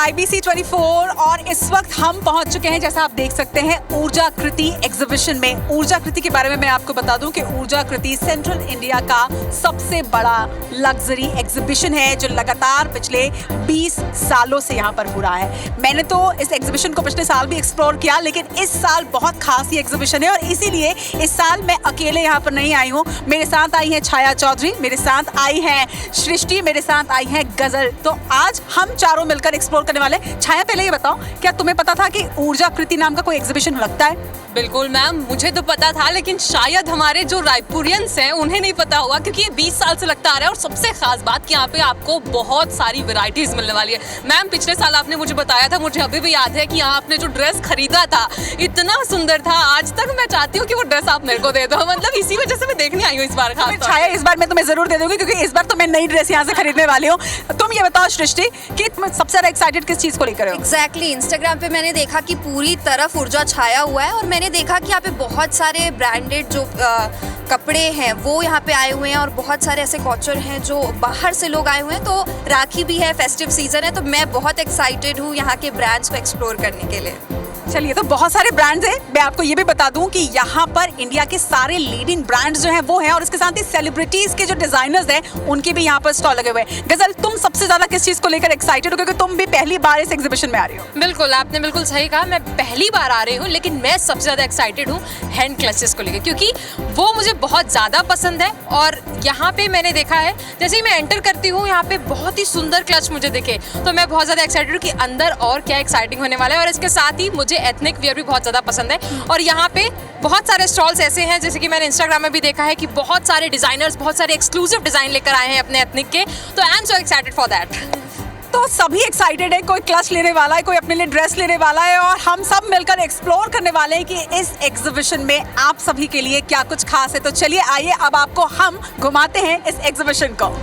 IBC 24 और इस वक्त हम पहुंच चुके हैं, जैसा आप देख सकते हैं, ऊर्जा कृति एग्जीबिशन में। ऊर्जा कृति के बारे में मैं आपको बता दूं कि ऊर्जा कृति सेंट्रल इंडिया का सबसे बड़ा लग्जरी एग्जीबिशन है जो लगातार पिछले 20 सालों से यहाँ पर हो रहा है। मैंने तो इस एग्जीबिशन को पिछले साल भी एक्सप्लोर किया, लेकिन इस साल बहुत खास ये एग्जीबिशन है और इसीलिए इस साल मैं अकेले यहाँ पर नहीं आई हूँ। मेरे साथ आई है छाया चौधरी, मेरे साथ आई है सृष्टि, मेरे साथ आई है गजल। तो आज हम चारों मिलकर एक्सप्लोर करने वाले। छाया, पहले ये बताओ, क्या तुम्हें पता था कि ऊर्जा कृति नाम का कोई एग्जीबिशन लगता है? बिल्कुल मैम, मुझे तो पता था, लेकिन शायद हमारे जो रायपुरियंस हैं उन्हें नहीं पता होगा, क्योंकि ये 20 साल से लगता आ रहा है। और सबसे खास बात कि यहाँ पे आपको बहुत सारी वैरायटीज मिलने वाली है। मैम, पिछले साल आपने मुझे बताया था, मुझे अभी भी याद है कि यहाँ आपने जो ड्रेस खरीदा था इतना सुंदर था। आज तक मैं चाहती हूँ कि वो ड्रेस आप मेरे को दे दो, मतलब इसी वजह से मैं देखने आई हूँ इस बार। खास छाया, इस बार मैं तुम्हें जरूर दे दूंगी, क्योंकि इस बार तो मैं नई ड्रेस यहाँ से खरीदने वाली हूँ। तुम ये बताओ सृष्टि कि तुम सबसे ज्यादा एक्साइटेड किस चीज को लेकर हो? एग्जैक्टली, इंस्टाग्राम पे मैंने देखा कि पूरी तरफ ऊर्जा छाया हुआ है और मैंने देखा कि यहाँ पे बहुत सारे ब्रांडेड जो कपड़े हैं वो यहाँ पे आए हुए हैं और बहुत सारे ऐसे कॉचर हैं जो बाहर से लोग आए हुए हैं। तो राखी भी है, फेस्टिव सीजन है, तो मैं बहुत एक्साइटेड हूँ यहाँ के ब्रांड्स को एक्सप्लोर करने के लिए। चलिए, तो बहुत सारे ब्रांड्स हैं। मैं आपको ये भी बता दूं कि यहाँ पर इंडिया के सारे लीडिंग ब्रांड्स जो हैं वो हैं और इसके साथ ही सेलिब्रिटीज के जो डिजाइनर्स हैं उनके भी यहाँ पर स्टॉल लगे हुए हैं। गजल, तुम सबसे ज्यादा किस चीज को लेकर एक्साइटेड हो, क्योंकि तुम भी पहली बार इस एग्जीबिशन में आ रही हो? बिल्कुल, आपने बिल्कुल सही कहा, मैं पहली बार आ रही हूँ, लेकिन मैं सबसे ज्यादा एक्साइटेड हूँ हैंड क्लचेस को लेकर, क्योंकि वो मुझे बहुत ज्यादा पसंद है। और यहाँ पे मैंने देखा है, जैसे ही मैं एंटर करती हूँ यहाँ पे बहुत ही सुंदर क्लच मुझे दिखे, तो मैं बहुत ज्यादा एक्साइटेड हूँ कि अंदर और क्या एक्साइटिंग होने वाला है। और इसके साथ ही मुझे एथनिक वियर भी बहुत ज़्यादा पसंद है और यहाँ पे बहुत सारे स्टॉल्स ऐसे हैं, जैसे कि मैंने इंस्टाग्राम में भी देखा है कि बहुत सारे डिजाइनर्स बहुत सारे एक्सक्लूसिव डिजाइन लेकर आए हैं अपने एथनिक के। तो I am so excited for that. तो सभी एक्साइटेड है, कोई क्लच लेने वाला है, कोई अपने लिए ड्रेस लेने वाला है और हम सब मिलकर एक्सप्लोर करने वाले हैं कि इस एग्जीबिशन में आप सभी के लिए क्या कुछ खास है। तो चलिए आइए, अब आपको हम घुमाते हैं इस एग्जीबिशन को।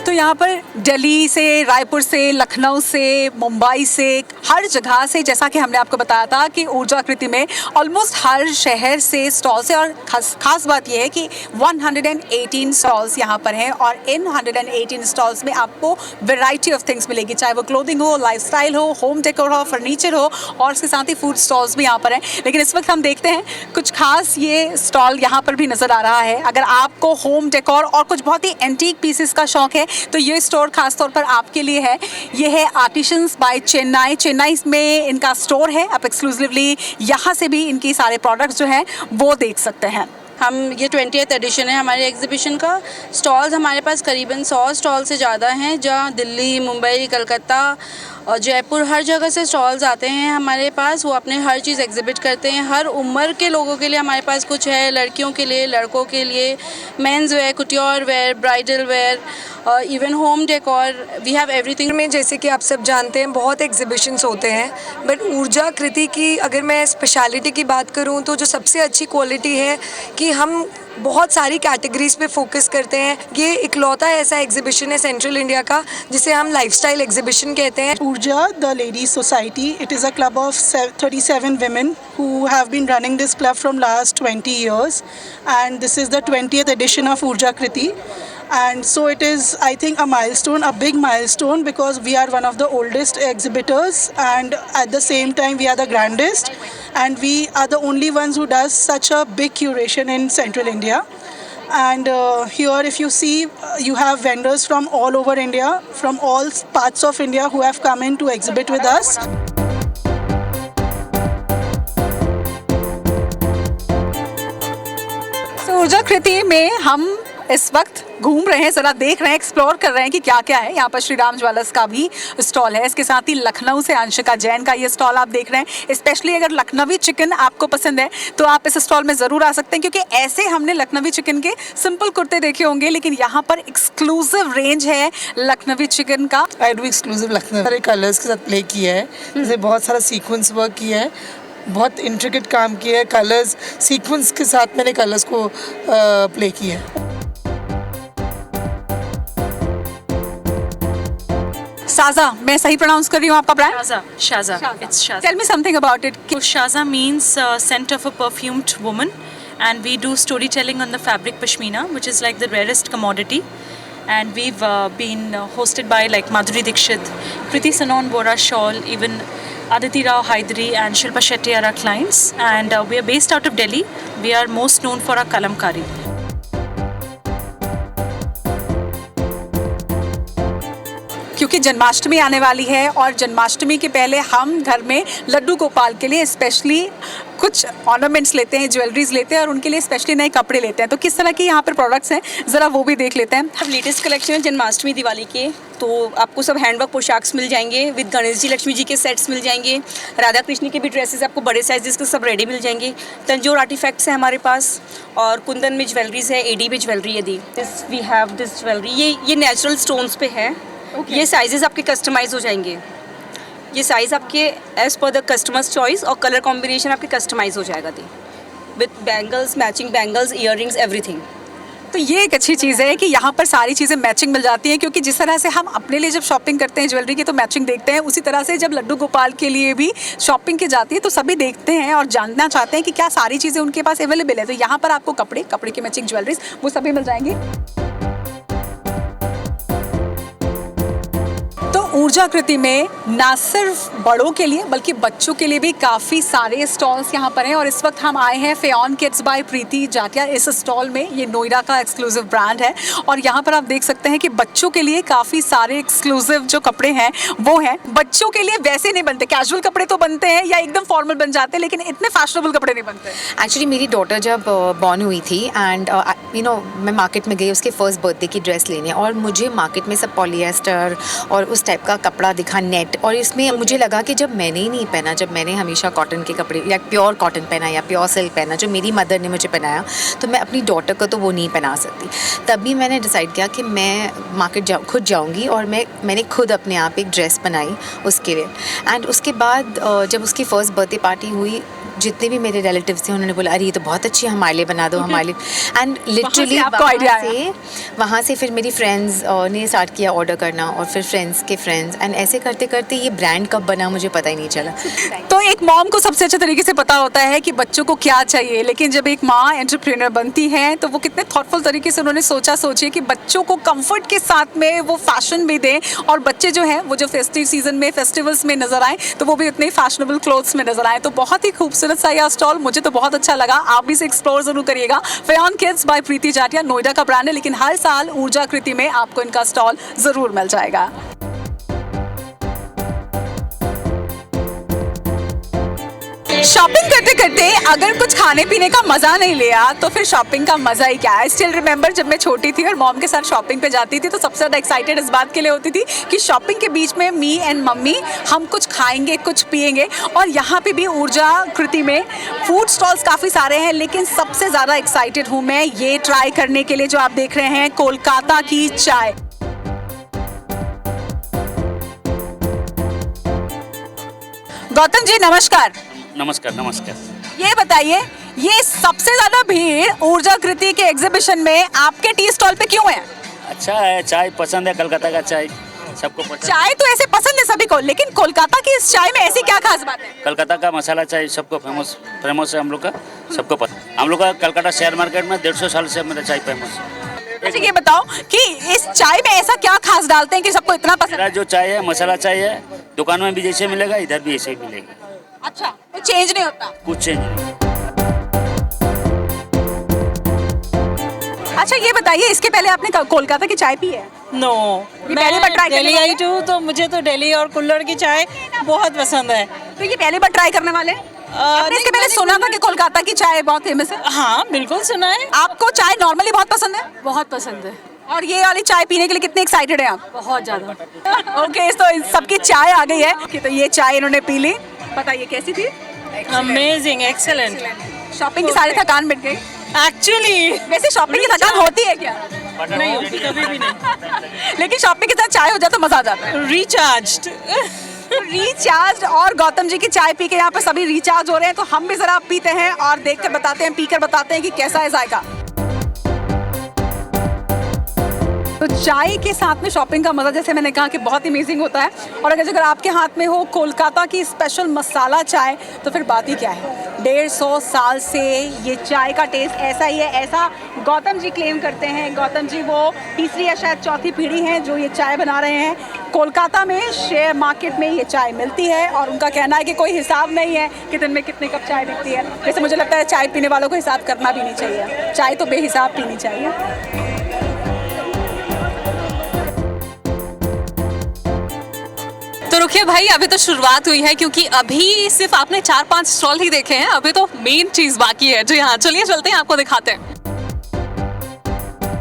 यहाँ पर दिल्ली से, रायपुर से, लखनऊ से, मुंबई से, हर जगह से, जैसा कि हमने आपको बताया था कि ऊर्जा कृति में ऑलमोस्ट हर शहर से स्टॉल्स है। और खास बात यह है कि 118 स्टॉल्स यहाँ पर हैं और इन 118 स्टॉल्स में आपको वैरायटी ऑफ थिंग्स मिलेगी, चाहे वो क्लोथिंग हो, लाइफस्टाइल हो, होम डेकोर हो, फर्नीचर हो और उसके साथ ही फूड स्टॉल्स भी यहाँ पर हैं। लेकिन इस वक्त हम देखते हैं कुछ खास ये स्टॉल यहाँ पर भी नज़र आ रहा है। अगर आपको होम डेकोर और कुछ बहुत ही एंटीक पीसेस का शौक है तो ये स्टोर खास तौर पर आपके लिए है। ये है आर्टिसंस बाय चेन्नई। चेन्नई में इनका स्टोर है। आप एक्सक्लूसिवली यहाँ से भी इनकी सारे प्रोडक्ट्स जो हैं वो देख सकते हैं। हम ये 20th एडिशन है हमारे एग्जीबिशन का। स्टॉल्स हमारे पास करीबन 100 स्टॉल से ज़्यादा हैं, जहाँ दिल्ली, मुंबई, कलकत्ता और जयपुर हर जगह से स्टॉल्स आते हैं हमारे पास। वो अपने हर चीज़ एग्जिबिट करते हैं। हर उम्र के लोगों के लिए हमारे पास कुछ है, लड़कियों के लिए, लड़कों के लिए, men's wear, couture wear, bridal wear, even home decor, we have everything. में जैसे कि आप सब जानते हैं बहुत एग्जीबिशंस होते हैं, बट ऊर्जा कृति की अगर मैं स्पेशलिटी की बात करूं तो जो सबसे अच्छी क्वालिटी है कि हम बहुत सारी कैटेगरीज पे फोकस करते हैं। ये इकलौता ऐसा एग्जीबिशन है सेंट्रल इंडिया का जिसे हम लाइफस्टाइल एग्जीबिशन कहते हैं। Urja, the Ladies Society, it is a club of 37 women who have been running this club from last 20 years, and this is the 20th edition of Urja Kriti. And so it is, I think, a milestone, a big milestone, because we are one of the oldest exhibitors and at the same time we are the grandest, and we are the only ones who does such a big curation in Central India. And here if you see, you have vendors from all over India, from all parts of India who have come in to exhibit with us. So, ऊर्जा कृति में हम इस वक्त घूम रहे हैं, जरा देख रहे हैं, एक्सप्लोर कर रहे हैं कि क्या क्या है। यहाँ पर श्री राम ज्वेलर्स का भी स्टॉल है। इसके साथ ही लखनऊ से अंशिका जैन का ये स्टॉल आप देख रहे हैं। स्पेशली अगर लखनवी चिकन आपको पसंद है तो आप इस स्टॉल में ज़रूर आ सकते हैं, क्योंकि ऐसे हमने लखनवी चिकन के सिंपल कुर्ते देखे होंगे, लेकिन यहाँ पर एक्सक्लूसिव रेंज है लखनवी चिकन का। आई डू एक्सक्लूसिव लखनऊ सारे कलर्स के साथ प्ले किया है, जैसे बहुत सारा सीक्वेंस वर्क किया है, बहुत इंट्रिकेट काम किया है। कलर्स सीक्वेंस के साथ मैंने कलर्स को प्ले किया है। शाजा, मैं सही प्रोनाउंस कर रही हूँ आपका brand? Shaza. It's Shaza. Tell me something about it. So Shaza means scent of a perfumed woman, and we do storytelling on the fabric pashmina, which is like the rarest commodity. And we've been hosted by like Madhuri Dixit, Kriti Sanon Bora Shawl, even Aditi Rao Haidari and Shilpa Shetty are our clients. And we are based out of Delhi. We are most known for our kalamkari. क्योंकि जन्माष्टमी आने वाली है और जन्माष्टमी के पहले हम घर में लड्डू गोपाल के लिए स्पेशली कुछ ऑर्नामेंट्स लेते हैं, ज्वेलरीज लेते हैं और उनके लिए स्पेशली नए कपड़े लेते हैं। तो किस तरह के यहाँ पर प्रोडक्ट्स हैं ज़रा वो भी देख लेते हैं। अब लेटेस्ट कलेक्शन है जन्माष्टमी दिवाली के, तो आपको सब हैंडवर्क पोशाक्स मिल जाएंगे, विद गणेश जी लक्ष्मी जी के सेट्स मिल जाएंगे, राधा कृष्ण के भी ड्रेसेस आपको बड़े साइजेस के सब रेडी मिल जाएंगे। तंजोर आर्टिफैक्ट्स हैं हमारे पास और कुंदन में ज्वेलरीज है, एडी में ज्वेलरी है दी। This we have this jewellery, ये नेचुरल स्टोन्स पे है। ये साइजेस आपके कस्टमाइज हो जाएंगे, ये साइज़ आपके as per the customers choice और कलर कॉम्बिनेशन आपके कस्टमाइज हो जाएगा दी, with bangles, matching bangles, earrings, everything. तो ये एक अच्छी चीज़ है कि यहाँ पर सारी चीज़ें मैचिंग मिल जाती हैं, क्योंकि जिस तरह से हम अपने लिए जब शॉपिंग करते हैं ज्वेलरी की तो मैचिंग देखते हैं, उसी तरह से जब लड्डू गोपाल के लिए भी शॉपिंग की जाती है तो सभी देखते हैं और जानना चाहते हैं कि क्या सारी चीज़ें उनके पास अवेलेबल है। तो यहाँ पर आपको कपड़े की मैचिंग ज्वेलरीज वो सभी मिल जाएंगी। ऊर्जा कृति में ना सिर्फ बड़ों के लिए बल्कि बच्चों के लिए भी काफ़ी सारे स्टॉल्स यहाँ पर हैं और इस वक्त हम आए हैं फेयॉन किड्स बाय प्रीति जाटिया। इस स्टॉल में ये नोएडा का एक्सक्लूसिव ब्रांड है और यहाँ पर आप देख सकते हैं कि बच्चों के लिए काफ़ी सारे एक्सक्लूसिव जो कपड़े हैं वो हैं। बच्चों के लिए वैसे नहीं बनते, कैजुअल कपड़े तो बनते हैं या एकदम फॉर्मल बन जाते हैं, लेकिन इतने फैशनेबल कपड़े नहीं बनते। एक्चुअली मेरी डॉटर जब बॉर्न हुई थी एंड मैं मार्केट में गई उसके फर्स्ट बर्थडे की ड्रेस लेने और मुझे मार्केट में सब पॉलिएस्टर और उस टाइप का कपड़ा दिखा, नेट, और इसमें मुझे लगा कि जब मैंने ही नहीं पहना, जब मैंने हमेशा कॉटन के कपड़े या प्योर कॉटन पहना या प्योर सिल्क पहना जो मेरी मदर ने मुझे पहनाया, तो मैं अपनी डॉटर को तो वो नहीं पहना सकती। तभी मैंने डिसाइड किया कि मैं मार्केट खुद जाऊंगी और मैंने खुद अपने आप एक ड्रेस बनाई उसके लिए। एंड उसके बाद जब उसकी फ़र्स्ट बर्थडे पार्टी हुई, जितने भी मेरे रिलेटिव्स थे उन्होंने बोला अरे ये तो बहुत अच्छी है, हमारे लिए बना दो, हमारे लिए। एंड लिटरली वहाँ से फिर मेरी फ्रेंड्स ने स्टार्ट किया ऑर्डर करना और फिर फ्रेंड्स के फ्रेंड्स, एंड ऐसे करते करते ये ब्रांड कब बना मुझे पता ही नहीं चला। तो एक मॉम को सबसे अच्छे तरीके से पता होता है कि बच्चों को क्या चाहिए, लेकिन जब एक माँ एंटरप्रेन्योर बनती है तो वो कितने थॉटफुल तरीके से उन्होंने सोचिए कि बच्चों को कंफर्ट के साथ में वो फैशन भी दें और बच्चे जो हैं वो जो फेस्टिव सीजन में फेस्टिवल्स में नजर आए तो वो भी उतने फैशनेबल क्लोथ्स में नजर आए। तो बहुत ही खूबसूरत सा यह स्टॉल, मुझे तो बहुत अच्छा लगा, आप भी इसे एक्सप्लोर जरूर करिएगा। फेयॉन किड्स बाय प्रीति जाटिया नोएडा का ब्रांड है, लेकिन हर साल ऊर्जा कृति में आपको इनका स्टॉल जरूर मिल जाएगा। शॉपिंग करते करते अगर कुछ खाने पीने का मज़ा नहीं लिया तो फिर शॉपिंग का मज़ा ही क्या है। स्टिल रिमेंबर जब मैं छोटी थी और मॉम के साथ शॉपिंग पे जाती थी तो सबसे ज़्यादा एक्साइटेड इस बात के लिए होती थी कि शॉपिंग के बीच में मी एंड मम्मी हम कुछ खाएंगे, कुछ पिएंगे। और यहाँ पे भी ऊर्जा कृति में फूड स्टॉल्स काफ़ी सारे हैं, लेकिन सबसे ज़्यादा एक्साइटेड हूँ मैं ये ट्राई करने के लिए जो आप देख रहे हैं, कोलकाता की चाय। गौतम जी नमस्कार। नमस्कार। नमस्कार। ये बताइए, ये सबसे ज्यादा भीड़ ऊर्जा कृति के एग्जीबिशन में आपके टी स्टॉल पे क्यों है? अच्छा है, चाय पसंद है, कलकत्ता का चाय सबको पसंद। चाय तो ऐसे पसंद है सभी को, लेकिन कोलकाता की इस चाय में ऐसी क्या खास बात है? कलकत्ता का मसाला चाय सबको फेमस है हम लोग का, सबको पसंद। हम लोग का कलकत्ता शेयर मार्केट में 150 साल से मेरा चाय फेमस है। अच्छा ये बताओ कि इस चाय में ऐसा क्या खास डालते हैं कि सबको इतना पसंद? मेरा जो चाय है मसाला चाय है, दुकान में भी जैसे मिलेगा इधर भी ऐसे ही मिलेगा। अच्छा, तो चेंज नहीं होता? कुछ चेंज नहीं। अच्छा ये बताइए, इसके पहले आपने कोलकाता की चाय पी है? नो, मैं दिल्ली आई हूँ तो मुझे तो दिल्ली और कुल्हड़ की चाय बहुत पसंद है। तो ये पहली बार ट्राई करने वाले? आपने इसके पहले सुना था कि कोलकाता की चाय बहुत फेमस है? हाँ बिल्कुल सुना है। आपको चाय नॉर्मली बहुत पसंद है? बहुत पसंद है। और ये वाली चाय पीने के लिए कितने एक्साइटेड हैं आप? बहुत ज़्यादा। ओके, तो सबकी चाय आ गई है कि तो ये चाय इन्होंने पी ली। बताइए कैसी थी? Amazing, excellent. शॉपिंग की सारी थकान मिट गई? एक्चुअली वैसे शॉपिंग की थकान होती है क्या? नहीं होती, कभी भी नहीं। लेकिन शॉपिंग के साथ चाय हो जाए तो मजा आ जाता है। रिचार्ज्ड। रिचार्ज। और गौतम जी की चाय पी के यहाँ पर सभी रिचार्ज हो रहे हैं, तो हम भी जरा पीते हैं और देखकर बताते हैं, पीकर बताते हैं कि कैसा है जायका। तो तो चाय के साथ में शॉपिंग का मज़ा, जैसे मैंने कहा कि बहुत अमेजिंग होता है। और अगर आपके हाथ में हो कोलकाता की स्पेशल मसाला चाय तो फिर बात ही क्या है। 150 साल से ये चाय का टेस्ट ऐसा ही है, ऐसा गौतम जी क्लेम करते हैं। गौतम जी वो तीसरी या शायद चौथी पीढ़ी हैं जो ये चाय बना रहे हैं। कोलकाता में शेयर मार्केट में ये चाय मिलती है और उनका कहना है कि कोई हिसाब नहीं है कि दिन में कितने कप चाय बिकती है। वैसे मुझे लगता है चाय पीने वालों को हिसाब करना भी नहीं चाहिए, चाय तो बेहिसाब पीनी चाहिए। तो रुकिए भाई, अभी तो शुरुआत हुई है, क्योंकि अभी सिर्फ आपने 4-5 स्टॉल ही देखे हैं, अभी तो मेन चीज बाकी है। जी हाँ, चलिए चलते हैं, आपको दिखाते हैं।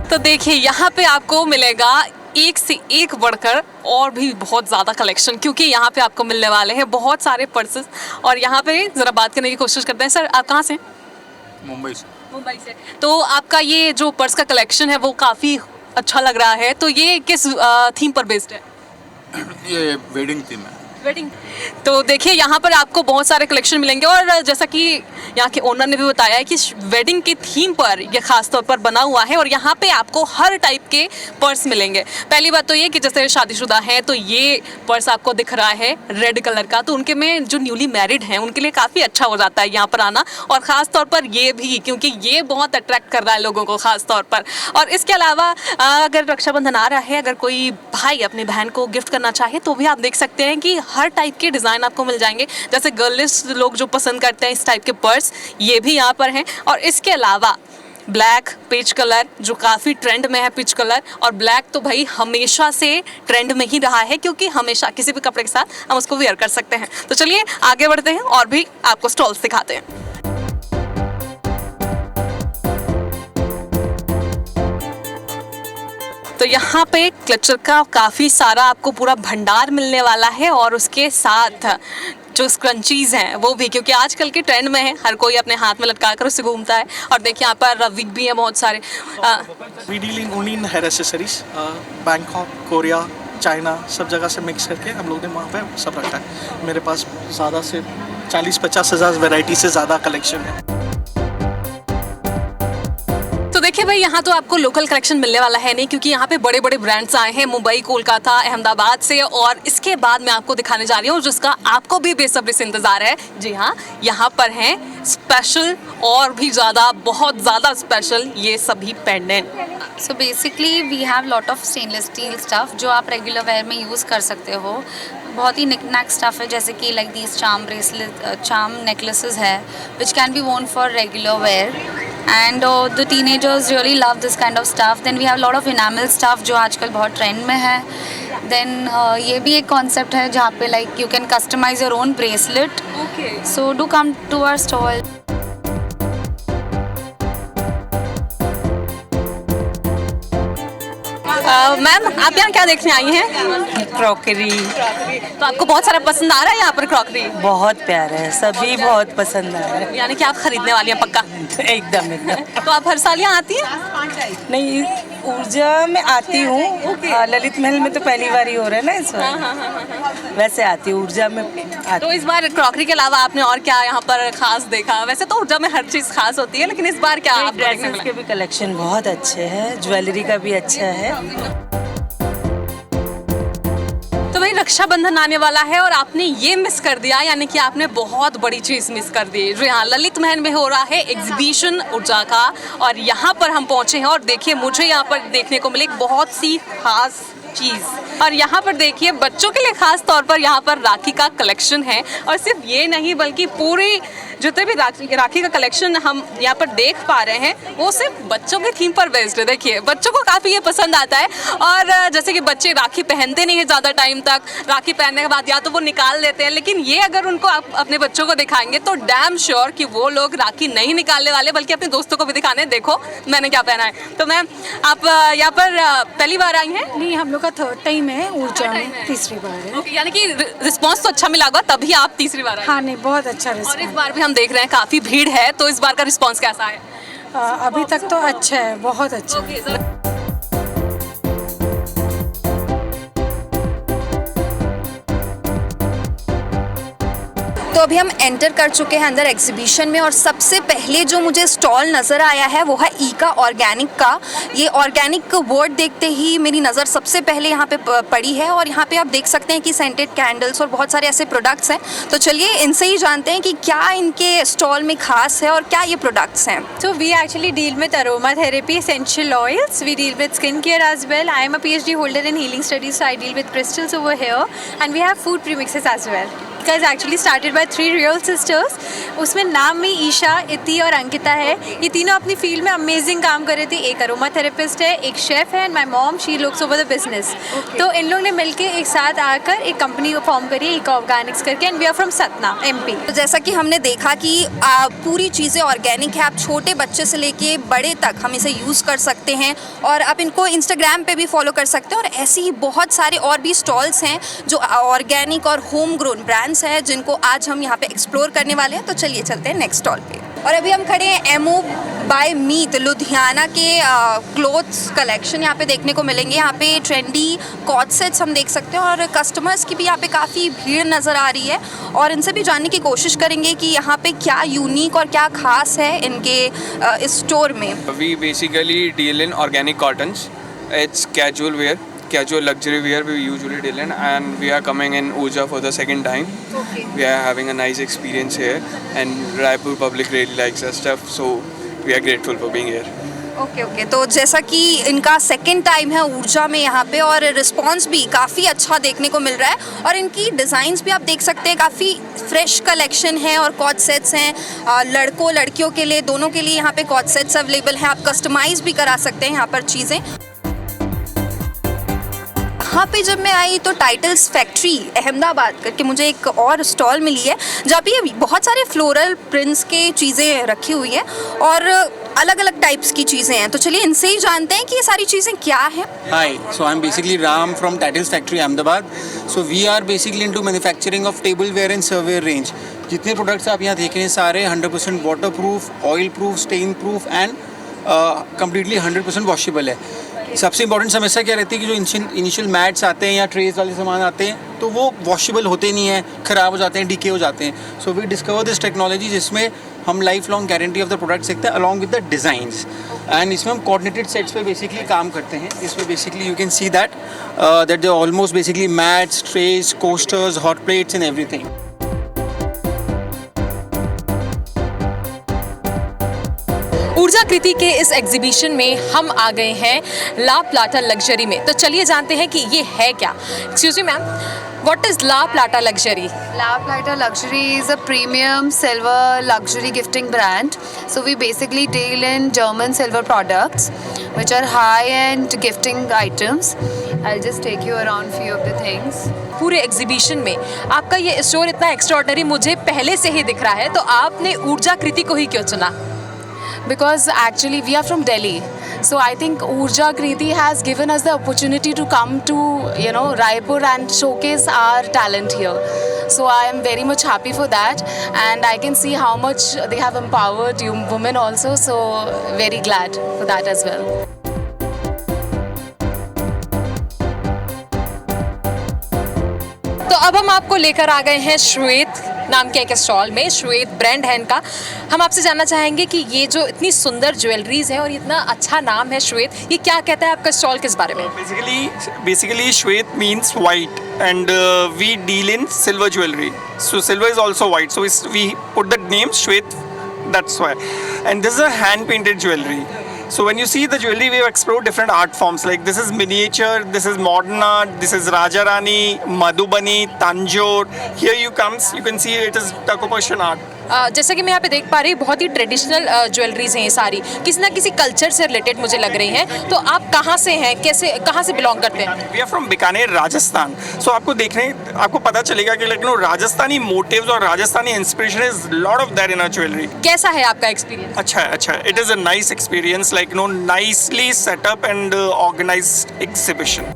तो देखिए यहाँ पे आपको मिलेगा एक से एक बढ़कर और भी बहुत ज़्यादा कलेक्शन, क्योंकि यहाँ पे आपको मिलने वाले हैं बहुत सारे पर्सेस। और यहाँ पे ज़रा बात करने की कोशिश करते हैं। सर, आप कहाँ से? मुंबई से। मुंबई से। तो आपका ये जो पर्स का कलेक्शन है वो काफ़ी अच्छा लग रहा है, तो ये किस थीम पर बेस्ड है? ये वेडिंग थीम है। वेडिंग। तो देखिए यहाँ पर आपको बहुत सारे कलेक्शन मिलेंगे, और जैसा कि यहाँ के ओनर ने भी बताया है कि वेडिंग की थीम पर ये खास तौर पर बना हुआ है, और यहाँ पे आपको हर टाइप के पर्स मिलेंगे। पहली बात तो ये कि जैसे शादीशुदा हैं तो ये पर्स आपको दिख रहा है रेड कलर का, तो उनके में जो न्यूली मैरिड हैं उनके लिए काफ़ी अच्छा हो जाता है यहाँ पर आना। और ख़ास तौर पर ये भी, क्योंकि ये बहुत अट्रैक्ट कर रहा है लोगों को ख़ास तौर पर। और इसके अलावा अगर रक्षाबंधन आ रहा है, अगर कोई भाई अपनी बहन को गिफ्ट करना चाहे तो भी आप देख सकते हैं कि हर टाइप के डिज़ाइन आपको मिल जाएंगे। जैसे गर्लिश लोग जो पसंद करते हैं इस टाइप के पर्स, ये भी यहाँ पर हैं। और इसके अलावा ब्लैक पिच कलर जो काफ़ी ट्रेंड में है, पिच कलर और ब्लैक तो भाई हमेशा से ट्रेंड में ही रहा है, क्योंकि हमेशा किसी भी कपड़े के साथ हम उसको वेयर कर सकते हैं। तो चलिए आगे बढ़ते हैं और भी आपको स्टॉल्स दिखाते हैं। तो यहाँ पे क्लचर का काफ़ी सारा आपको पूरा भंडार मिलने वाला है, और उसके साथ जो स्क्रंचीज हैं वो भी, क्योंकि आजकल के ट्रेंड में है, हर कोई अपने हाथ में लटका कर उससे घूमता है। और देखिए यहाँ पर विग भी है बहुत सारे। We deal in only in hair accessories, Bangkok, Korea, China, सब जगह से मिक्स करके हम लोग ने वहाँ पे सब रखा है। मेरे पास ज़्यादा से 40-50 हज़ार वेराइटी से ज़्यादा कलेक्शन है। तो देखिए भाई, यहाँ तो आपको लोकल कलेक्शन मिलने वाला है नहीं, क्योंकि यहाँ पे बड़े बड़े ब्रांड्स आए हैं मुंबई, कोलकाता, अहमदाबाद से। और इसके बाद मैं आपको दिखाने जा रही हूँ जिसका आपको भी बेसब्री से इंतज़ार है। जी हाँ, यहाँ पर हैं स्पेशल और भी ज़्यादा, बहुत ज़्यादा स्पेशल ये सभी pendant. So basically we have lot of stainless steel stuff जो आप रेगुलर वेयर में यूज़ कर सकते हो। बहुत ही निकनैक स्टफ़ है, जैसे कि like these charm bracelet, charm necklaces है विच कैन बी वोन for regular wear, and the teenagers really love this kind of stuff. Then we have a lot of enamel stuff जो आजकल बहुत ट्रेंड में है। Then ये भी एक कॉन्सेप्ट है जहाँ पे like you can customize your own bracelet. Okay. So do come to our stall. Ma'am, आप यहाँ क्या देखने आई हैं? क्रॉकरी। तो आपको बहुत सारा पसंद आ रहा है यहाँ पर क्रॉकरी? बहुत प्यारा है, सभी बहुत पसंद आ रहा है। यानी कि आप खरीदने वाली हैं पक्का? एकदम एकदम। तो आप हर साल यहाँ आती हैं? नहीं, ऊर्जा में आती हूँ। ललित महल में तो पहली बार ही हो रहा है ना इस बार। वैसे आती हूँ ऊर्जा में आती। तो इस बार क्रॉकरी के अलावा आपने और क्या यहाँ पर खास देखा? वैसे तो ऊर्जा में हर चीज़ खास होती है, लेकिन इस बार क्या आप ड्रेसेस के भी कलेक्शन बहुत अच्छे हैं, ज्वेलरी का भी अच्छा है। तो भाई रक्षाबंधन आने वाला है और आपने ये मिस कर दिया, यानी कि आपने बहुत बड़ी चीज़ मिस कर दी। जी हाँ, ललित महल में हो रहा है एग्जीबिशन ऊर्जा का, और यहाँ पर हम पहुँचे हैं। और देखिए, मुझे यहाँ पर देखने को मिली बहुत सी खास चीज़। और यहाँ पर देखिए, बच्चों के लिए खास तौर पर यहाँ पर राखी का कलेक्शन है। और सिर्फ ये नहीं, बल्कि पूरी जितने भी राखी का कलेक्शन हम यहाँ पर देख पा रहे हैं वो सिर्फ बच्चों की थीम पर बेस्ड है। देखिए, बच्चों को काफ़ी ये पसंद आता है। और जैसे कि बच्चे राखी पहनते नहीं हैं ज़्यादा टाइम तक, राखी पहनने के बाद या तो वो निकाल देते हैं, लेकिन ये अगर उनको आप अपने बच्चों को दिखाएंगे तो डैम श्योर कि वो लोग राखी नहीं निकालने वाले, बल्कि अपने दोस्तों को भी दिखाने, देखो मैंने क्या पहना है। तो मैम, आप यहाँ पर पहली बार आई हैं? नहीं, हम लोग का 3rd टाइम है ऊर्जा में, तीसरी बार है। यानी कि रिस्पॉन्स तो अच्छा मिला होगा, तभी आप तीसरी बार आए? हाँ, नहीं, बहुत अच्छा रिस्पॉन्स। और इस बार भी हम देख रहे हैं काफ़ी भीड़ है, तो इस बार का रिस्पॉन्स कैसा है? अभी तक तो अच्छा है, बहुत अच्छा है। तो अभी हम एंटर कर चुके हैं अंदर एग्जीबिशन में और सबसे पहले जो मुझे स्टॉल नज़र आया है वो है ईका ऑर्गेनिक का। ये ऑर्गेनिक वर्ड देखते ही मेरी नज़र सबसे पहले यहाँ पे पड़ी है और यहाँ पे आप देख सकते हैं कि सेंटेड कैंडल्स और बहुत सारे ऐसे प्रोडक्ट्स हैं। तो चलिए इनसे ही जानते हैं कि क्या इनके स्टॉल में खास है और क्या ये प्रोडक्ट्स हैं। So we actually deal with aromatherapy, essential oils. We deal with skincare as well. I am a PhD holder in healing studies, so I deal with crystals over here, and we have food premixes as well. It was actually started by 3 real sisters. उसमें नाम में ईशा, इति और अंकिता है। ये तीनों अपनी field में अमेजिंग काम कर रही थी। एक अरोमा थेरेपिस्ट है, एक शेफ है, and my mom she looks over the business. तो इन लोग ने मिलके एक साथ आकर एक कंपनी फॉर्म करी है ईका ऑर्गेनिक्स करके, and we are from Satna MP। तो जैसा कि हमने देखा कि पूरी चीज़ें ऑर्गेनिक है, आप छोटे बच्चे से लेके बड़े तक हम इसे यूज़ कर सकते हैं और आप इनको इंस्टाग्राम पे भी फॉलो कर सकते हैं। और ऐसे ही बहुत सारे और भी स्टॉल्स हैं जो ऑर्गेनिक और होम ग्रोन ब्रांड्स है जिनको आज हम यहाँ पे एक्सप्लोर करने वाले हैं। तो चलिए चलते हैं नेक्स्ट स्टॉल पे। और अभी हम खड़े हैं MO बाय मीत लुधियाना के क्लोथ्स कलेक्शन यहाँ पे देखने को मिलेंगे। यहाँ पे ट्रेंडी कॉट सेट्स हम देख सकते हैं और कस्टमर्स की भी यहाँ पे काफ़ी भीड़ नज़र आ रही है और इनसे भी जानने की कोशिश करेंगे कि यहाँ पे क्या यूनिक और क्या खास है इनके इस स्टोर में। We basically deal in organic cottons, it's casual wear, casual luxury wear we usually deal in, and we are coming in Urja for the second time. Okay. We are having a nice experience here and Raipur public really likes our stuff, so we are grateful for being here. Okay तो जैसा कि इनका second time है ऊर्जा में यहाँ पे और रिस्पांस भी काफ़ी अच्छा देखने को मिल रहा है और इनकी डिज़ाइंस भी आप देख सकते हैं, काफ़ी फ्रेश कलेक्शन है और कॉट सेट्स हैं लड़कों लड़कियों के लिए, दोनों के लिए यहाँ पे कॉट सेट्स अवेलेबल हैं। आप कस्टमाइज़ भी करा सकते हैं यहाँ पर चीज़ें। यहाँ पे जब मैं आई तो टाइटल्स फैक्ट्री अहमदाबाद करके मुझे एक और स्टॉल मिली है जहाँ पे बहुत सारे फ्लोरल प्रिंट्स के चीज़ें रखी हुई है और अलग अलग टाइप्स की चीज़ें हैं। तो चलिए इनसे ही जानते हैं कि ये सारी चीज़ें क्या हैं। Hi, so I am basically Ram from titles factory Ahmedabad. So we are basically into manufacturing of table ware and serveware range. जितने प्रोडक्ट्स आप यहाँ देख रहे हैं सारे 100% water proof, oil proof, stain proof and completely 100% washable है। सबसे इंपॉर्टेंट समस्या क्या रहती है कि जो इनिशियल मैट्स आते हैं या ट्रेस वाले सामान आते हैं तो वो वॉशेबल होते नहीं हैं, ख़राब हो जाते हैं, डीके हो जाते हैं। So we discover this technology जिसमें हम life long guarantee of the product देखते हैं along with the designs and इसमें हम कोऑर्डिनेटेड सेट्स पे बेसिकली काम करते हैं। इसमें basically you can see that they almost basically mats, trace, coasters, hot plates and everything. ऊर्जा कृति के इस एग्जीबिशन में हम आ गए हैं ला प्लाटा लग्जरी में। तो चलिए जानते हैं कि ये है क्या। Excuse me ma'am, what is La Plata Luxury? La Plata Luxury is a premium silver luxury gifting brand. So we basically deal in German silver products, which are high-end gifting items. I'll just take you around few of the things. पूरे exhibition में आपका ये store इतना extraordinary मुझे पहले से ही दिख रहा है, तो आपने ऊर्जा कृति को ही क्यों चुना? Because actually we are from Delhi, so I think Urja Kriti has given us the opportunity to come to Raipur and showcase our talent here. So I am very much happy for that, and I can see how much they have empowered women also. So very glad for that as well. तो अब हम आपको लेकर आ गए हैं श्वेत नाम के एक स्टॉल में। श्वेत ब्रांड है इनका। हम आपसे जानना चाहेंगे कि ये जो इतनी सुंदर ज्वेलरीज है और इतना अच्छा नाम है श्वेत, ये क्या कहता है आपका स्टॉल किस बारे में? Basically Shwet means white and we deal in silver jewelry. So silver is also white. So we put the name Shwet, that's why. And this is a hand painted jewelry. So when you see the jewelry, we have explored different art forms. Like this is miniature, this is modern art, this is Raja Rani, Madhubani, Tanjore. Here you can see it is Turco-Persian art. जैसा कि मैं यहाँ पे देख पा रही हूँ बहुत ही ट्रेडिशनल ज्वेलरीज हैं ये सारी, किसी ना किसी कल्चर से रिलेटेड मुझे लग रही हैं। तो आप कहाँ से हैं, कहाँ से बिलोंग करते हैं? We are from Bikaner, Rajasthan. So आपको पता चलेगा कि लेकिन राजस्थानी मोटिव्स और Rajasthani inspiration is lot of that in our jewellery. कैसा है आपका एक्सपीरियंस? अच्छा, it is a nice experience, like nicely set up and organised exhibition.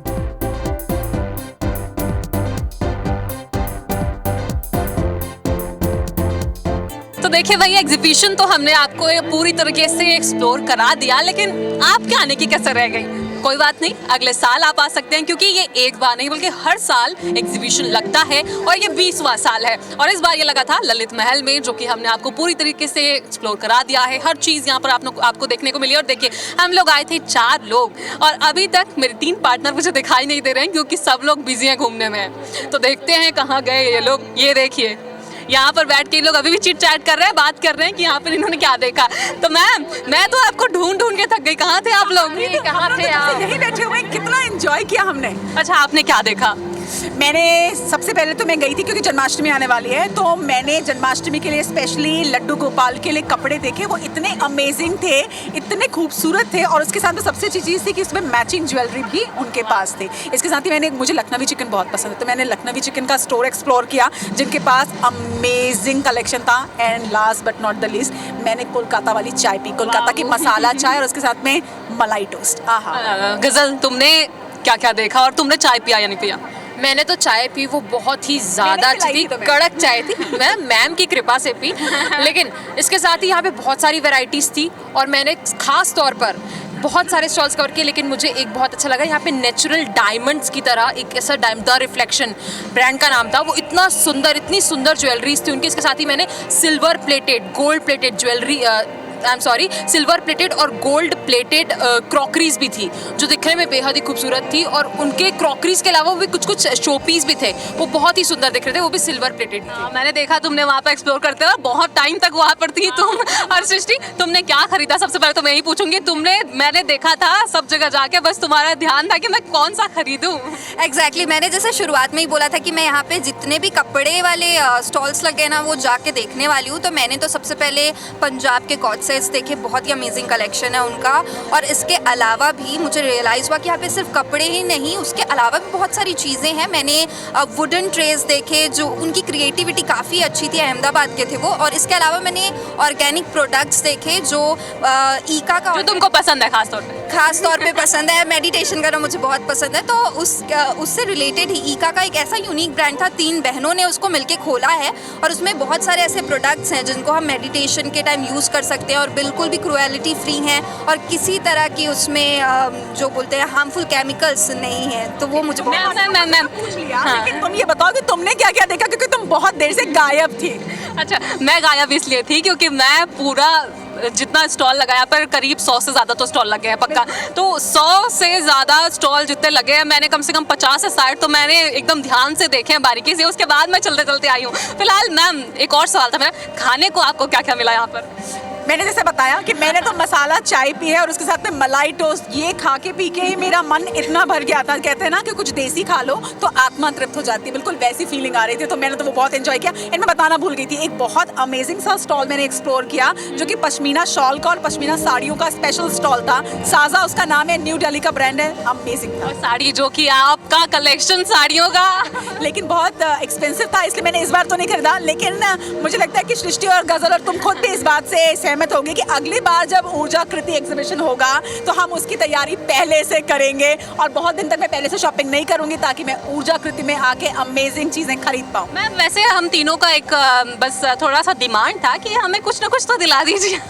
तो देखिए भाई, एग्जीबिशन तो हमने आपको पूरी तरीके से एक्सप्लोर करा दिया, लेकिन आपके आने की कसर रह गई। कोई बात नहीं, अगले साल आप आ सकते हैं, क्योंकि ये एक बार नहीं बल्कि हर साल एग्जीबिशन लगता है और ये 20वां साल है। और इस बार ये लगा था ललित महल में, जो कि हमने आपको पूरी तरीके से एक्सप्लोर करा दिया है। हर चीज़ यहाँ पर आपको देखने को मिली। और देखिए, हम लोग आए थे 4 लोग और अभी तक मेरे 3 पार्टनर मुझे दिखाई नहीं दे रहे हैं, क्योंकि सब लोग बिजी हैं घूमने में। तो देखते हैं कहाँ गए ये लोग। ये देखिए, यहाँ पर बैठ के ये लोग अभी भी चिट चैट कर रहे हैं, बात कर रहे हैं कि यहाँ पर इन्होंने क्या देखा। तो मैम, मैं तो आपको ढूंढ के थक गई। कहाँ थे आप लोग? कहाँ थे आप? यहीं बैठे हुए। कितना एंजॉय किया हमने। अच्छा, आपने क्या देखा? मैंने सबसे पहले तो मैं गई थी क्योंकि जन्माष्टमी आने वाली है, तो मैंने जन्माष्टमी के लिए स्पेशली लड्डू गोपाल के लिए कपड़े देखे। वो इतने अमेजिंग थे, इतने खूबसूरत थे, और उसके साथ में सबसे अच्छी चीज़ थी कि उसमें मैचिंग ज्वेलरी भी उनके पास थी। इसके साथ ही मुझे लखनवी चिकन बहुत पसंद है, तो मैंने लखनवी चिकन का स्टोर एक्सप्लोर किया, जिनके पास अमेजिंग कलेक्शन था। And last but not the least, मैंने कोलकाता वाली चाय पी, कोलकाता की मसाला चाय, और उसके साथ में मलाई टोस्ट। गजल, तुमने क्या क्या देखा और तुमने चाय पिया या नहीं पिया? मैंने तो चाय पी, वो बहुत ही ज़्यादा अच्छी थी, कड़क चाय थी। मैं मैम की कृपा से पी। लेकिन इसके साथ ही यहाँ पे बहुत सारी वैरायटीज़ थी और मैंने खास तौर पर बहुत सारे स्टॉल्स कवर किए। लेकिन मुझे एक बहुत अच्छा लगा, यहाँ पे नेचुरल डायमंड्स की तरह एक ऐसा द रिफ्लेक्शन ब्रांड का नाम था, वो इतना सुंदर, इतनी सुंदर ज्वेलरीज थी उनकी। इसके साथ ही मैंने silver plated, gold plated jewellery, silver plated और गोल्ड प्लेटेड क्रॉकरीज भी थी, जो दिखने में बेहद ही खूबसूरत थी। और उनके क्रॉकरीज के अलावा भी कुछ शो पीस भी थे, वो बहुत ही सुंदर दिख रहे थे, वो भी सिल्वर प्लेटेड थे। मैंने देखा तुमने वहाँ पर एक्सप्लोर करते हुए, बहुत टाइम तक वहाँ पर थी तुम। और सृष्टि, तुमने क्या खरीदा? सबसे पहले तो मैं ही पूछूंगी, मैंने देखा था सब जगह जाके, बस तुम्हारा ध्यान था कि मैं कौन सा खरीदूं। एग्जैक्टली, मैंने जैसे शुरुआत में ही बोला था कि मैं यहाँ पे जितने भी कपड़े वाले स्टॉल्स लगे ना, वो जाके देखने वाली हूँ। तो मैंने तो सबसे पहले पंजाब के कॉट सेट्स देखे, बहुत ही अमेजिंग कलेक्शन है उनका। और इसके अलावा भी मुझे रियलाइज़ हुआ कि यहाँ पे सिर्फ कपड़े ही नहीं, उसके अलावा भी बहुत सारी चीज़ें हैं। मैंने वुडन ट्रेस देखे, जो उनकी क्रिएटिविटी काफ़ी अच्छी थी, अहमदाबाद के थे वो। और इसके अलावा मैंने ऑर्गेनिक प्रोडक्ट्स देखे, जो ईका का, जो तुमको पसंद है खास तौर पे पसंद है। मेडिटेशन करना मुझे बहुत पसंद है, तो उससे रिलेटेड ही ईका का एक ऐसा यूनिक ब्रांड था, 3 बहनों ने उसको मिलके खोला है, और उसमें बहुत सारे ऐसे प्रोडक्ट्स हैं जिनको हम मेडिटेशन के टाइम यूज़ कर सकते हैं, और बिल्कुल भी क्रुएलिटी फ्री हैं, और किसी तरह की उसमें जो बोलते हैं हार्मफुल केमिकल्स नहीं है। तो वो मुझे बहुत पूछ लिया। लेकिन तुम ये बताओ कि तुमने क्या क्या देखा, क्योंकि तुम बहुत देर से गायब थी। अच्छा, मैं गायब इसलिए थी क्योंकि मैं पूरा जितना स्टॉल लगाया, पर करीब 100 से ज़्यादा तो स्टॉल लगे हैं पक्का। तो 100 से ज़्यादा स्टॉल जितने लगे हैं, मैंने कम से कम 50 से 60 तो मैंने एकदम ध्यान से देखे हैं, बारीकी से। उसके बाद मैं चलते चलते आई हूँ। फिलहाल मैम, एक और सवाल था मेरा, खाने को आपको क्या क्या मिला यहाँ पर? मैंने जैसे बताया कि मैंने तो मसाला चाय पी है, और उसके साथ में मलाई टोस्ट। ये खा के पी के ही मेरा मन इतना भर गया था। कहते हैं ना कि कुछ देसी खा लो तो आत्मा तृप्त हो जाती है, बिल्कुल वैसी फीलिंग आ रही थी। तो मैंने तो वो बहुत एंजॉय किया। इनमें बताना भूल गई थी, एक बहुत अमेजिंग सा स्टॉल मैंने एक्सप्लोर किया, जो कि पश्मीना शॉल का और पश्मीना साड़ियों का स्पेशल स्टॉल था। साजा उसका नाम है, न्यू दिल्ली का ब्रांड है, अमेजिंग था। साड़ी, जो कि आपका कलेक्शन साड़ियों का लेकिन बहुत एक्सपेंसिव था, इसलिए मैंने इस बार तो नहीं खरीदा। लेकिन मुझे लगता है कि सृष्टि और गजल और तुम खुद भी इस बात से सहमत होंगे कि अगली बार जब ऊर्जा कृति एग्जीबिशन होगा तो हम उसकी तैयारी पहले से करेंगे, और बहुत दिन तक मैं पहले से शॉपिंग नहीं करूंगी, ताकि मैं ऊर्जा कृति में आके अमेजिंग चीजें खरीद पाऊं। मैम, वैसे हम तीनों का एक बस थोड़ा सा डिमांड था कि हमें कुछ ना कुछ तो दिला दीजिए।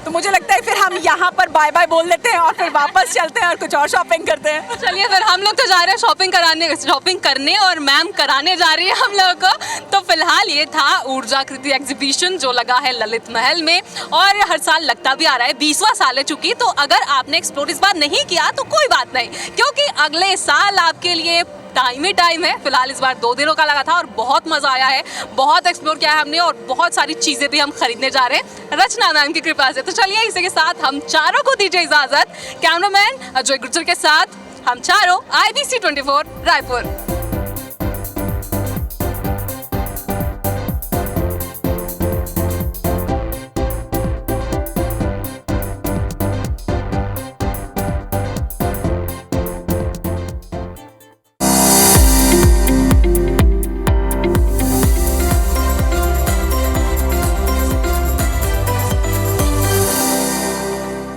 तो मुझे लगता है फिर हम यहाँ पर बाय बाय बोल देते हैं और फिर वापस चलते हैं और कुछ और शॉपिंग करते हैं। चलिए फिर, हम लोग तो जा रहे हैं शॉपिंग करने और मैम कराने जा रही है हम लोगों को। तो फिलहाल ये था ऊर्जा कृति एग्जीबिशन, जो लगा है ललित महल में, और हर साल लगता भी आ रहा है। 20वां साल है चुकी। तो अगर आपने एक्सप्लोर इस बार नहीं किया तो कोई बात नहीं, क्योंकि अगले साल आपके लिए टाइम ही टाइम है। फिलहाल इस बार 2 दिनों का लगा था और बहुत मज़ा आया है, बहुत एक्सप्लोर किया है हमने, और बहुत सारी चीज़ें भी हम खरीदने जा रहे हैं रचना मैम की कृपा से। तो चलिए, इसी के साथ हम चारों को दीजिए इजाज़त। कैमरामैन अजय गुर्जर के साथ हम चारों, IBC 24 रायपुर।